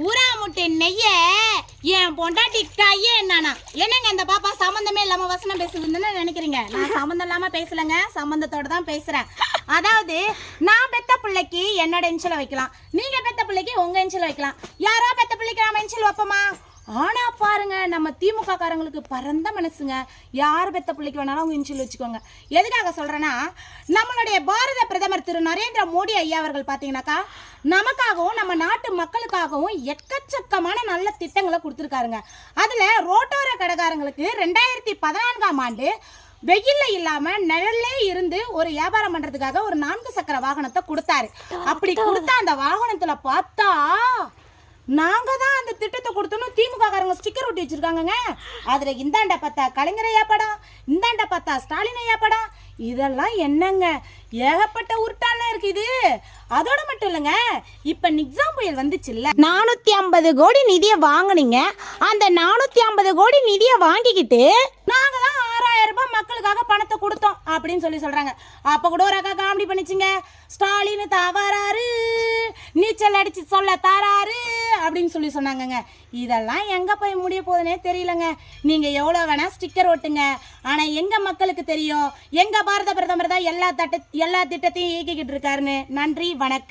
ஊரா முட்டை நெய்ய என் பொண்டாட்டி கையே என்னன்னா என்னங்க இந்த பாப்பா சம்பந்தமே இல்லாம வசனம் பேசுதுன்னு நினைக்கிறீங்க? நான் சம்பந்தம் இல்லாம பேசலங்க, சம்பந்தத்தோட தான் பேசுறேன். அதாவது நான் பெத்த பிள்ளைக்கு என்னோட இன்சில வைக்கலாம், நீங்க பெத்த பிள்ளைக்கு உங்க இன்சில வைக்கலாம். யாரோ பெத்த பிள்ளைக்கு நாம இன்சில் வைப்போமா? ஆனா பாருங்க, நம்ம திமுக காரங்களுக்கு பரந்த மனசுங்க. யார் பெத்த பிள்ளைக்கு வேணாலும் அவங்க இன்சில் வச்சுக்கோங்க. எதுக்காக சொல்றேன்னா, நம்மளுடைய பாரத பிரதமர் திரு நரேந்திர மோடி ஐயா அவர்கள் பார்த்தீங்கன்னாக்கா நமக்காகவும் நம்ம நாட்டு மக்களுக்காகவும் எக்கச்சக்கமான நல்ல திட்டங்களை கொடுத்துருக்காருங்க. அதுல ரோட்டோர கடைக்காரங்களுக்கு 2014ஆம் ஆண்டு வெயில்ல இல்லாம நிழல்லே இருந்து ஒரு வியாபாரம் பண்றதுக்காக ஒரு 4 சக்கர வாகனத்தை கொடுத்தாரு. அப்படி கொடுத்த அந்த வாகனத்துல பார்த்தா நாங்க தான் அந்த திட்டத்தை கொடுத்தோம். திமுக காரங்க ஸ்டிக்கர் ஒட்டி வச்சிருக்காங்கங்க. அதுல இந்தாண்ட பார்த்தா கலைஞர் ஐயா படம், இந்தாண்ட பார்த்தா ஸ்டாலின் ஐயா படம். இதெல்லாம் என்னங்க, ஏகப்பட்ட உருட்டாலாம் இருக்கு இது. அதோட மட்டும் இல்லைங்க, இப்ப நிக்ஸாம் புயல் வந்துச்சுல்ல, 450 கோடி நிதியை வாங்கினீங்க. அந்த 450 கோடி நிதியை வாங்கிக்கிட்டு நாங்க தான் 6000 ரூபாய் மக்களுக்காக பணத்தை கொடுத்தோம் அப்படின்னு சொல்றாங்க. அப்ப கூட ஒரு அக்கா காமெடி பண்ணிச்சுங்க, ஸ்டாலின் தவறாரு, நீச்சல் அடிச்சு சொல்ல தாராரு அப்படின்னு சொன்னாங்கங்க. இதெல்லாம் எங்க போய் முடிய போகுதுன்னே தெரியலங்க. நீங்க எவ்வளவு வேணா ஸ்டிக்கர் ஓட்டுங்க, ஆனா எங்க மக்களுக்கு தெரியும் எங்க பாரத பிரதமர் தான் எல்லா திட்டத்தையும் இயக்கிக்கிட்டு இருக்காருன்னு. நன்றி, வணக்கம்.